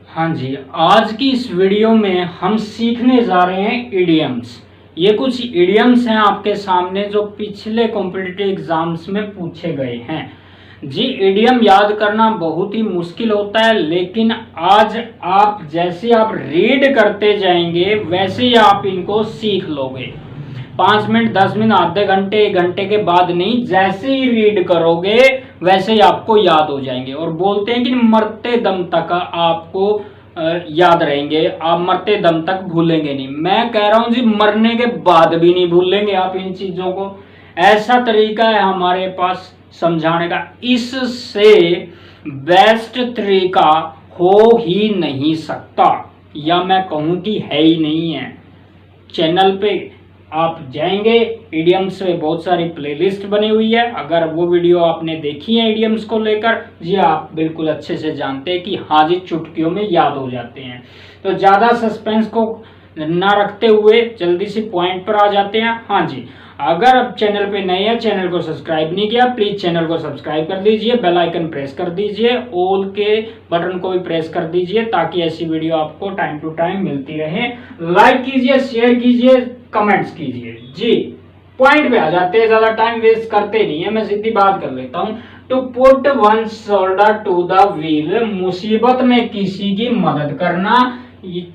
हाँ जी, आज की इस वीडियो में हम सीखने जा रहे हैं इडियम्स। ये कुछ इडियम्स हैं आपके सामने जो पिछले कॉम्पिटिटिव एग्जाम्स में पूछे गए हैं। जी, इडियम याद करना बहुत ही मुश्किल होता है, लेकिन आज आप जैसे आप रीड करते जाएंगे वैसे ही आप इनको सीख लोगे। 5 मिनट, 10 मिनट, आधे घंटे, 1 घंटे के बाद नहीं, जैसे ही रीड करोगे वैसे ही आपको याद हो जाएंगे। और बोलते हैं कि मरते दम तक आपको याद रहेंगे, आप मरते दम तक भूलेंगे नहीं। मैं कह रहा हूं जी, मरने के बाद भी नहीं भूलेंगे आप इन चीजों को। ऐसा तरीका है हमारे पास समझाने का, इससे बेस्ट तरीका हो ही नहीं सकता, या मैं कहूं कि है ही नहीं है। चैनल पे आप जाएंगे, इडियम्स में बहुत सारी प्लेलिस्ट बनी हुई है। अगर वो वीडियो आपने देखी है इडियम्स को लेकर, जी आप बिल्कुल अच्छे से जानते हैं कि हाँ जी, चुटकियों में याद हो जाते हैं। तो ज़्यादा सस्पेंस को ना रखते हुए जल्दी से पॉइंट पर आ जाते हैं। हाँ जी, अगर आप चैनल पे नए हैं, चैनल को सब्सक्राइब नहीं किया, प्लीज चैनल को सब्सक्राइब कर दीजिए, बेल आइकन प्रेस कर दीजिए, ऑल के बटन को भी प्रेस कर दीजिए ताकि ऐसी वीडियो आपको टाइम टू टाइम मिलती रहे। लाइक कीजिए, शेयर कीजिए, कमेंट्स कीजिए। जी, पॉइंट पे आ जाते हैं, ज्यादा टाइम वेस्ट करते नहीं है, मैं सीधी बात कर लेता हूँ। To put one shoulder to the wheel, मुसीबत में किसी की मदद करना।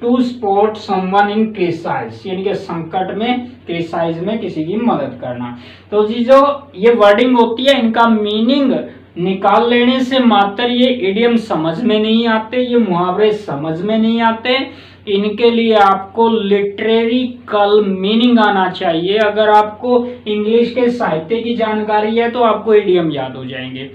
To support someone in crisis, यानी कि संकट में, क्रिसाइज में किसी की मदद करना। तो जी, जो ये वर्डिंग होती है, इनका मीनिंग निकाल लेने से मात्र ये इडियम समझ में नहीं आते, ये मुहावरे समझ में नहीं आते। इनके लिए आपको लिटरेरिकल मीनिंग आना चाहिए। अगर आपको इंग्लिश के साहित्य की जानकारी है तो आपको इडियम याद हो जाएंगे,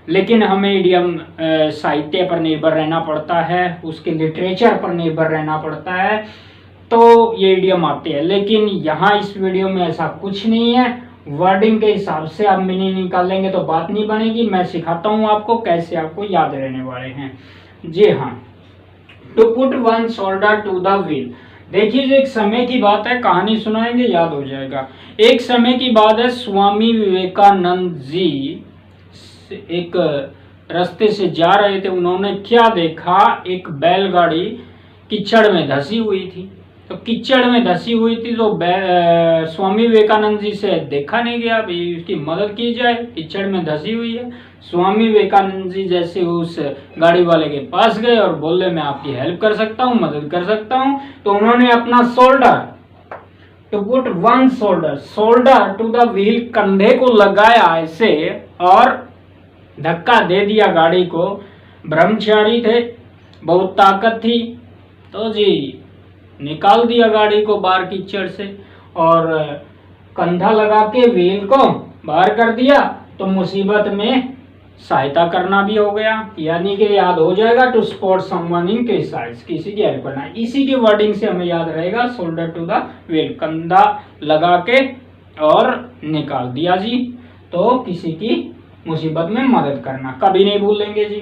लेकिन हमें इडियम साहित्य पर निर्भर रहना पड़ता है, उसके लिटरेचर पर निर्भर रहना पड़ता है, तो ये इडियम आते हैं। लेकिन यहाँ इस वीडियो में ऐसा कुछ नहीं है, वर्डिंग के हिसाब से आप मीनिंग निकालेंगे तो बात नहीं बनेगी। मैं सिखाता हूँ आपको कैसे आपको याद रहने वाले हैं। जी हाँ, to put one shoulder to the wheel. देखिए, जो एक समय की बात है, कहानी सुनाएंगे याद हो जाएगा। एक समय की बात है, स्वामी विवेकानंद जी एक रास्ते से जा रहे थे। उन्होंने क्या देखा, एक बैलगाड़ी कीचड़ में धसी हुई थी। तो कीचड़ में धसी हुई थी तो स्वामी विवेकानंद जी से देखा नहीं गया भाई उसकी मदद की जाए, कीचड़ में धसी हुई है। स्वामी विवेकानंद जी जैसे उस गाड़ी वाले के पास गए और बोले मैं आपकी हेल्प कर सकता हूँ, मदद कर सकता हूँ। तो उन्होंने अपना shoulder, to put one shoulder, shoulder to the wheel, कंधे को लगाया ऐसे और धक्का दे दिया गाड़ी को। ब्रह्मचारी थे, बहुत ताकत थी, तो जी निकाल दिया गाड़ी को बाहर कीचड़ से और कंधा लगा के व्हील को बाहर कर दिया। तो मुसीबत में सहायता करना भी हो गया, यानी कि याद हो जाएगा टू सपोर्ट समवन इन क्रिसाइज, किसी की हेल्प करना। इसी की वर्डिंग से हमें याद रहेगा, शोल्डर टू द व्हील, कंधा लगा के और निकाल दिया जी, तो किसी की मुसीबत में मदद करना, कभी नहीं भूलेंगे जी।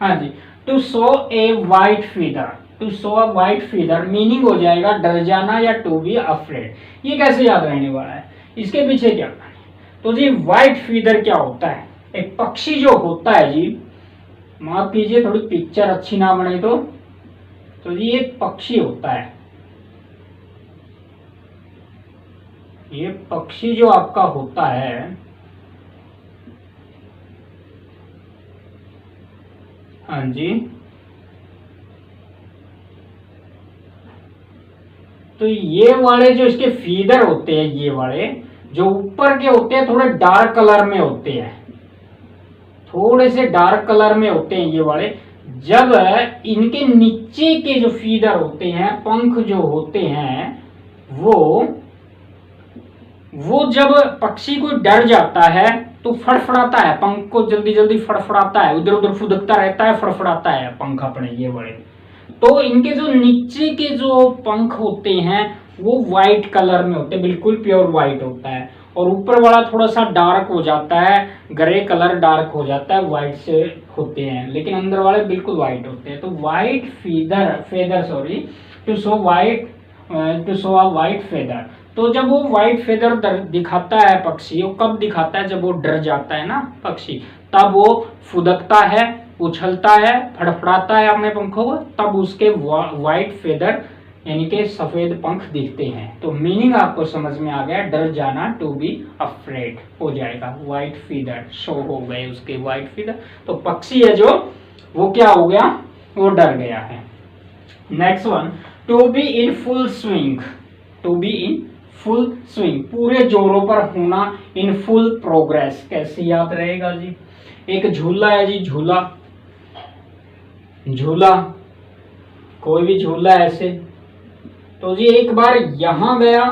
हाँ जी, to show a white feather, to show a white feather meaning हो जाएगा डर जाना या टू बी अफ्रेड। ये कैसे याद रहने वाला है, इसके पीछे क्या कहानी है? तो जी, वाइट फीदर क्या होता है? एक पक्षी जो होता है जी, माफ कीजिए थोड़ी पिक्चर अच्छी ना बने तो जी एक पक्षी होता है। ये पक्षी जो आपका होता है, हाँ जी, तो ये वाले जो इसके फीदर होते हैं, ये वाले जो ऊपर के होते हैं थोड़े डार्क कलर में होते हैं, थोड़े से डार्क कलर में होते हैं ये वाले। जब इनके नीचे के जो फीदर होते हैं, पंख जो होते हैं, वो जब पक्षी को डर जाता है तो फड़फड़ाता है, पंख को जल्दी जल्दी फड़फड़ाता है, उधर उधर फुदकता रहता है, फड़फड़ाता है पंख अपने ये वाले। तो इनके जो नीचे के जो पंख होते हैं वो वाइट कलर में होते हैं, बिल्कुल प्योर वाइट होता है, और ऊपर वाला थोड़ा सा डार्क हो जाता है, ग्रे कलर डार्क हो जाता है, वाइट से होते हैं, लेकिन अंदर वाले बिल्कुल वाइट होते हैं। तो white feather sorry, to show a white feather. तो जब वो व्हाइट फेदर दिखाता है पक्षी, वो कब दिखाता है? जब वो डर जाता है ना पक्षी, तब वो फुदकता है उछलता है, फड़फड़ाता है अपने पंखों को, तब उसके वाइट फेदर यानी कि सफेद पंख दिखते हैं। तो मीनिंग आपको समझ में आ गया, डर जाना, टू बी अफ्रेड हो जाएगा, वाइट फीदर शो हो गए उसके वाइट फीदर। तो पक्षी है जो वो क्या हो गया, वो डर गया है। Next one, to be in full swing, to be in full swing, पूरे जोरों पर होना, इन फुल प्रोग्रेस कैसे याद रहेगा जी। एक झूला है जी, झूला, झूला कोई भी झूला ऐसे, तो जी एक बार यहां गया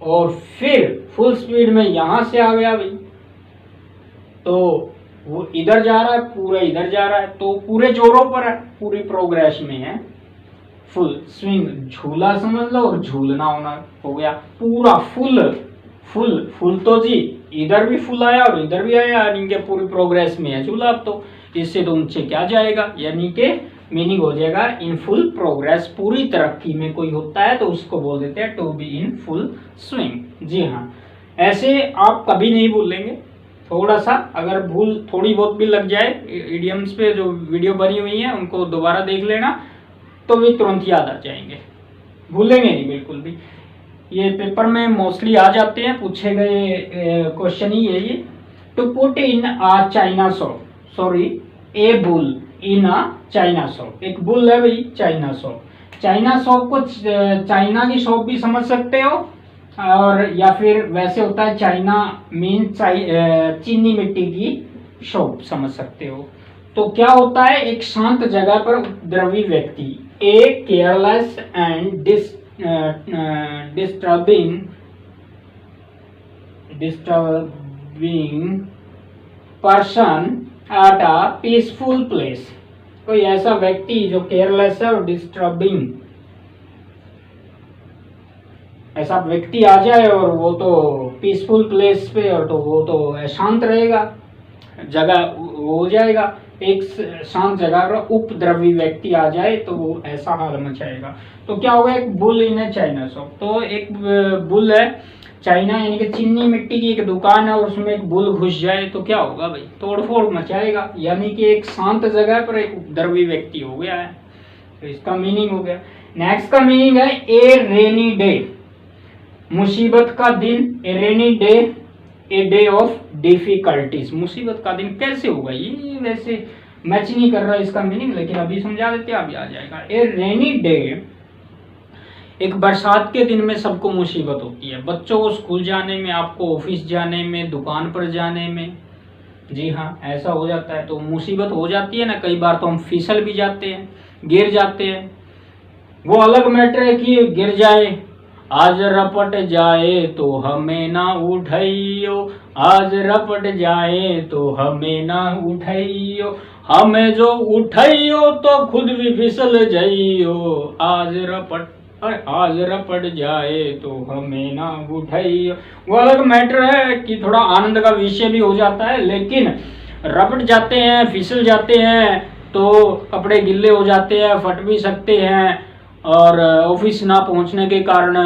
और फिर फुल स्पीड में यहां से आ गया भाई, तो वो इधर जा रहा है, पूरा इधर जा रहा है, तो पूरे जोरों पर है, पूरी प्रोग्रेस में है, फुल स्विंग, झूला समझ लो और झूलना होना हो गया पूरा फुल। फुल फुल तो जी इधर भी फुल आया और इधर भी आया, यानी कि पूरी प्रोग्रेस में है झूला। अब तो इससे तो ऊंचे क्या जाएगा, यानी कि मीनिंग हो जाएगा इन फुल प्रोग्रेस, पूरी तरक्की में कोई होता है तो उसको बोल देते हैं to be in full swing. जी हाँ, ऐसे आप कभी नहीं भूलेंगे, थोड़ा सा अगर भूल थोड़ी बहुत भी लग जाए, इडियम्स पे जो वीडियो बनी हुई है उनको दोबारा देख लेना, तो भी तुरंत याद आ जाएंगे, भूलेंगे नहीं बिल्कुल भी। ये पेपर में मोस्टली आ जाते हैं, पूछे गए क्वेश्चन ही है ये। To put in a china shop, sorry a bull in a china shop, एक बुल है भाई चाइना शॉप। चाइना शॉप को चाइना की शॉप भी समझ सकते हो, और या फिर वैसे होता है चाइना मीन चीनी मिट्टी की शॉप समझ सकते हो। तो क्या होता है, एक शांत जगह पर उपद्रवी व्यक्ति, a careless and disturbing person at a peaceful place, कोई ऐसा व्यक्ति जो केयरलेस है और डिस्टर्बिंग ऐसा व्यक्ति आ जाए और वो तो पीसफुल प्लेस पे, और तो वो तो शांत रहेगा, जगह हो जाएगा। एक शांत जगह पर उपद्रवी व्यक्ति आ जाए तो वो ऐसा हाल मचाएगा। तो क्या होगा, एक बुल इन है चाइना शॉप, तो एक बुल है चाइना यानी कि चीनी मिट्टी की एक दुकान है और उसमें एक बुल घुस जाए तो क्या होगा भाई, तोड़फोड़ मचाएगा, यानी कि एक शांत जगह पर एक उपद्रवी व्यक्ति हो गया है। तो इसका मीनिंग हो गया। नेक्स्ट का मीनिंग है ए रेनी डे, मुसीबत का दिन, a rainy day, a day of difficulties, मुसीबत का दिन कैसे होगा, ये वैसे मैच नहीं कर रहा इसका मीनिंग, लेकिन अभी समझा देते हैं, अभी आ जाएगा। ए रेनी डे, एक बरसात के दिन में सबको मुसीबत होती है, बच्चों को स्कूल जाने में, आपको ऑफिस जाने में, दुकान पर जाने में। जी हाँ, ऐसा हो जाता है, तो मुसीबत हो जाती है ना, कई बार तो हम फिसल भी जाते हैं, गिर जाते हैं। वो अलग मैटर है कि गिर जाए, आज रपट जाए तो हमें ना उठाइयो, आज रपट जाए तो हमें ना उठाइयो, हमें जो उठाइयो तो खुद भी फिसल जाइयो, आज रपट जाए तो हमें ना उठाइयो। वो अलग मैटर है कि थोड़ा आनंद का विषय भी हो जाता है, लेकिन रपट जाते हैं, फिसल जाते हैं तो कपड़े गिल्ले हो जाते हैं, फट भी सकते हैं, और ऑफिस ना पहुंचने के कारण,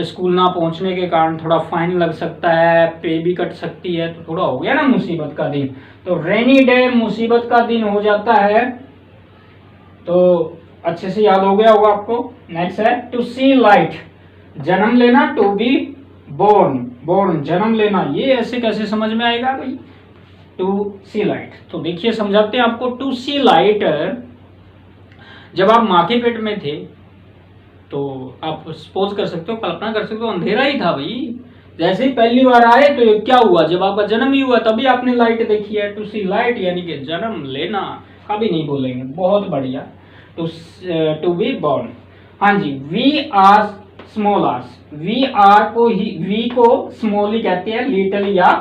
स्कूल ना पहुंचने के कारण थोड़ा फाइन लग सकता है, पे भी कट सकती है, तो थोड़ा हो गया ना मुसीबत का दिन। तो रेनी डे मुसीबत का दिन हो जाता है, तो अच्छे से याद हो गया होगा आपको। नेक्स्ट है टू सी लाइट, जन्म लेना, टू बी बोर्न, बोर्न जन्म लेना, ये ऐसे कैसे समझ में आएगा भाई, टू सी लाइट। तो देखिए समझाते हैं आपको। टू सी लाइट, जब आप माँ के पेट में थे तो आप सपोज कर सकते हो, कल्पना कर सकते हो, अंधेरा ही था भाई। जैसे ही पहली बार आए तो क्या हुआ, जब आपका जन्म ही हुआ तभी आपने लाइट देखी है। टू सी लाइट यानी कि जन्म लेना, कभी नहीं बोलेंगे, बहुत बढ़िया। टू बी बॉर्न, हाँ जी। We are small oars, we are को ही, वी को स्मॉल ही कहते हैं, लिटिल या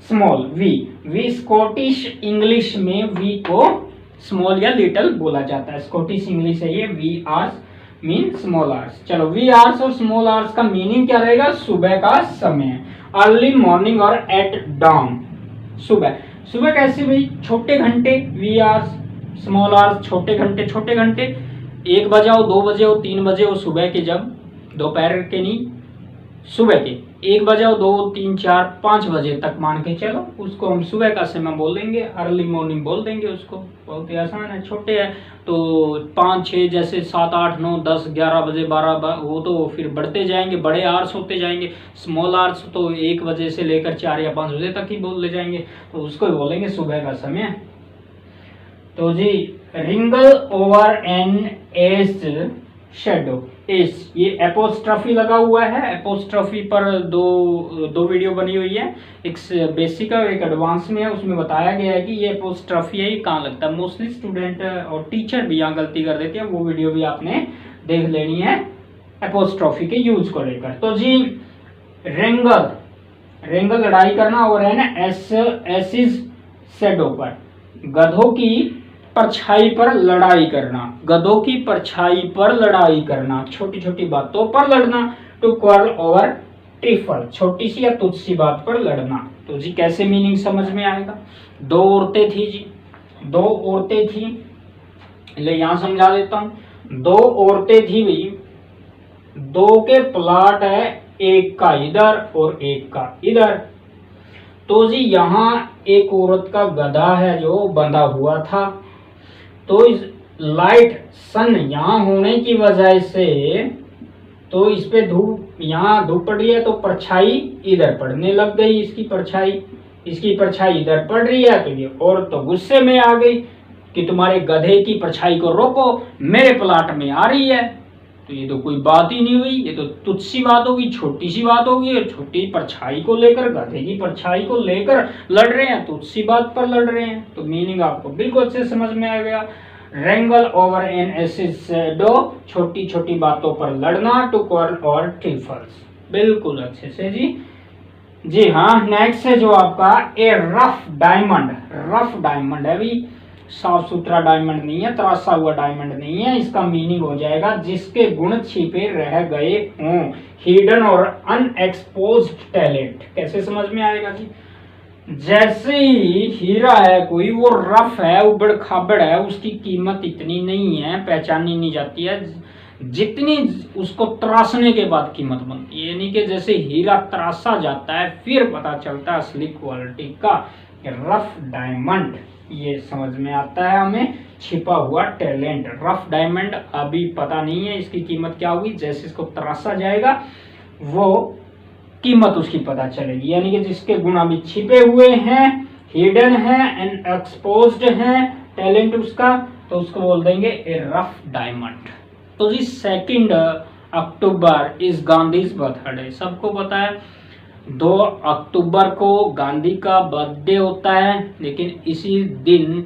स्मॉल। वी स्कॉटिश इंग्लिश में वी को स्मॉल या लिटिल बोला जाता है, स्कॉटिश इंग्लिश है ये। Wee hours mean small hours. चलो, वी आवर्स और स्मॉल आवर्स का मीनिंग क्या रहेगा, सुबह का समय, अर्ली मॉर्निंग और एट डाउन। सुबह, सुबह कैसे भाई, छोटे घंटे, वी आवर्स, स्मॉल आवर्स, छोटे घंटे, छोटे घंटे 1 बजे हो, 2 बजे हो, 3 बजे हो सुबह के, जब दोपहर के नहीं, सुबह के 1 बजे और 2, 3, 4, 5 बजे तक मान के चलो, उसको हम सुबह का समय बोल देंगे, अर्ली मॉर्निंग बोल देंगे उसको। बहुत ही आसान है, छोटे हैं तो 5, 6 जैसे 7, 8, 9, 10, 11 बजे 12 वो तो फिर बढ़ते जाएंगे, बड़े आवर्स होते जाएंगे। स्मॉल आवर्स तो 1 बजे से लेकर 4 या 5 बजे तक ही बोल ले जाएंगे, तो उसको ही बोलेंगे सुबह का समय। तो जी रिंगल over an age shadow, S ये एपोस्ट्रॉफी लगा हुआ है, एपोस्ट्रॉफी पर दो वीडियो बनी हुई है, एक बेसिक और एक एडवांस में है। उसमें बताया गया है कि ये एपोस्ट्रॉफी है, ये कहाँ लगता है। मोस्टली स्टूडेंट और टीचर भी यहाँ गलती कर देते हैं, वो वीडियो भी आपने देख लेनी है एपोस्ट्रॉफी के यूज को लेकर। तो जी रेंगल, रेंगल लड़ाई करना, और है ना एसिस शेडो पर, गधों की परछाई पर लड़ाई करना, गधों की परछाई पर लड़ाई करना, छोटी छोटी बातों पर लड़ना। टू क्वार्रल ओवर ट्रिफल, छोटी सी या तुच्छ सी बात पर लड़ना। तो जी कैसे मीनिंग समझ में आएगा। 2 औरतें थी जी, 2 औरतें थी, ले यहां समझा देता हूं। 2 औरतें थी भाई, 2 के प्लाट है, एक का इधर और एक का इधर। तो जी यहाँ एक औरत का गधा है जो बंधा हुआ था, तो इस लाइट सन यहाँ होने की वजह से, तो इस पे धूप, यहाँ धूप पड़ रही है तो परछाई इधर पड़ने लग गई, इसकी परछाई इधर पड़ रही है। तो ये औरत तो गुस्से में आ गई कि तुम्हारे गधे की परछाई को रोको, मेरे प्लाट में आ रही है। तो ये तो कोई बात ही नहीं हुई, ये तो तुच्छ सी बात होगी, छोटी सी बात होगी, छोटी परछाई को लेकर, गधे की परछाई को लेकर लड़ रहे हैं, तुच्छ सी बात पर लड़ रहे हैं। तो मीनिंग आपको बिल्कुल अच्छे समझ में आ गया। रेंगल ओवर एन एसिस शेडो, छोटी छोटी बातों पर लड़ना। टू क्वार्रल और ट्रिफल्स, बिल्कुल अच्छे से जी हाँ। नेक्स्ट है जो आपका ए रफ डायमंड, रफ डायमंड है भी, साफ सुथरा डायमंड नहीं है, तराशा हुआ डायमंड नहीं है। इसका मीनिंग हो जाएगा जिसके गुण छिपे रह गए हों, हिडन और अनएक्सपोज्ड टैलेंट। कैसे समझ में आएगा कि जैसे ही हीरा है कोई, वो रफ है, उबड़ खाबड़ है, उसकी कीमत इतनी नहीं है, पहचानी नहीं जाती है जितनी उसको तराशने के बाद कीमत बनती है। यानी कि जैसे हीरा तराशा जाता है फिर पता चलता है असली क्वालिटी का। रफ डायमंड ये समझ में आता है हमें, छिपा हुआ टैलेंट। रफ डायमंड अभी पता नहीं है इसकी कीमत क्या होगी, जैसे इसको तराशा जाएगा वो कीमत उसकी पता चलेगी। यानी कि जिसके गुण अभी छिपे हुए हैं, हिडन है, अनएक्सपोज्ड है टैलेंट उसका, तो उसको बोल देंगे ए रफ डायमंड। तो जी 2 अक्टूबर इस गांधीज बर्थडे, सबको पता है 2 अक्टूबर को गांधी का बर्थडे होता है, लेकिन इसी दिन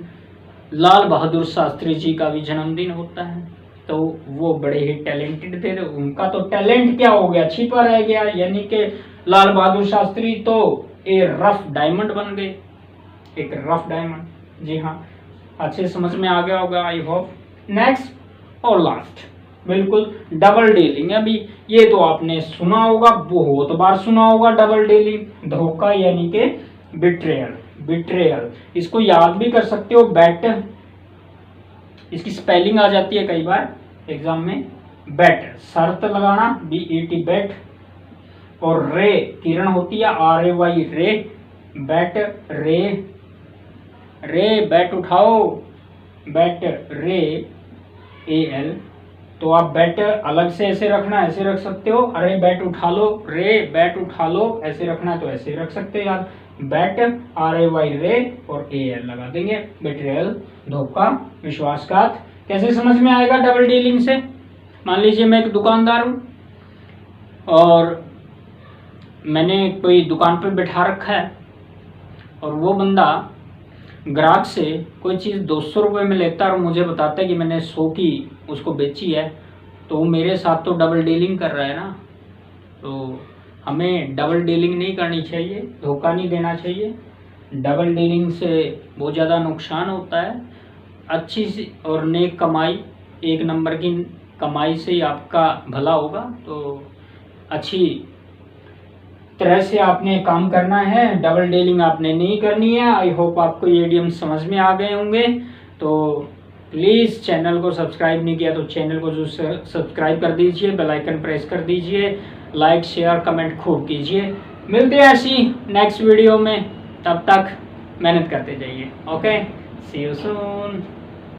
लाल बहादुर शास्त्री जी का भी जन्मदिन होता है। तो वो बड़े ही टैलेंटेड थे, तो उनका तो टैलेंट क्या हो गया, छिपा रह गया। यानी कि लाल बहादुर शास्त्री तो ए रफ डायमंड बन गए, एक रफ डायमंड। जी हाँ, अच्छे समझ में आ गया होगा आई होप। नेक्स्ट और लास्ट, बिल्कुल डबल डीलिंग। अभी ये तो आपने सुना होगा, बहुत बार सुना होगा डबल डीलिंग, धोखा यानी कि बिट्रेयल। बिट्रेयल इसको याद भी कर सकते हो, बैट, इसकी स्पेलिंग आ जाती है कई बार एग्जाम में। बैट शर्त लगाना, BET बैट, और रे किरण होती है, RAY रे, बैट रे, रे बैट उठाओ, बैट रे AL। तो आप बैट अलग से ऐसे रखना, ऐसे रख सकते हो, अरे बैट उठा लो, रे बैट उठा लो, ऐसे रखना है तो ऐसे रख सकते हो याद। बैट RAY रे और AL लगा देंगे। बिट्रेयल धोखा, विश्वासघात। कैसे समझ में आएगा डबल डीलिंग से। मान लीजिए मैं एक दुकानदार हूँ और मैंने कोई दुकान पे बैठा रखा है, और वो बंदा ग्राहक से कोई चीज़ 200 रुपये में लेता है और मुझे बताता है कि मैंने 100 की उसको बेची है, तो वो मेरे साथ तो डबल डीलिंग कर रहा है ना। तो हमें डबल डीलिंग नहीं करनी चाहिए, धोखा नहीं देना चाहिए। डबल डीलिंग से बहुत ज़्यादा नुकसान होता है। अच्छी सी और नेक कमाई, 1 नंबर की कमाई से ही आपका भला होगा। तो अच्छी तरह से आपने काम करना है, डबल डीलिंग आपने नहीं करनी है। आई होप आपको ये इडियम समझ में आ गए होंगे। तो प्लीज़ चैनल को सब्सक्राइब नहीं किया तो चैनल को जो सब्सक्राइब कर दीजिए, बेल आइकन प्रेस कर दीजिए। लाइक शेयर कमेंट खूब कीजिए। मिलते हैं ऐसी नेक्स्ट वीडियो में, तब तक मेहनत करते जाइए। Okay, see you soon.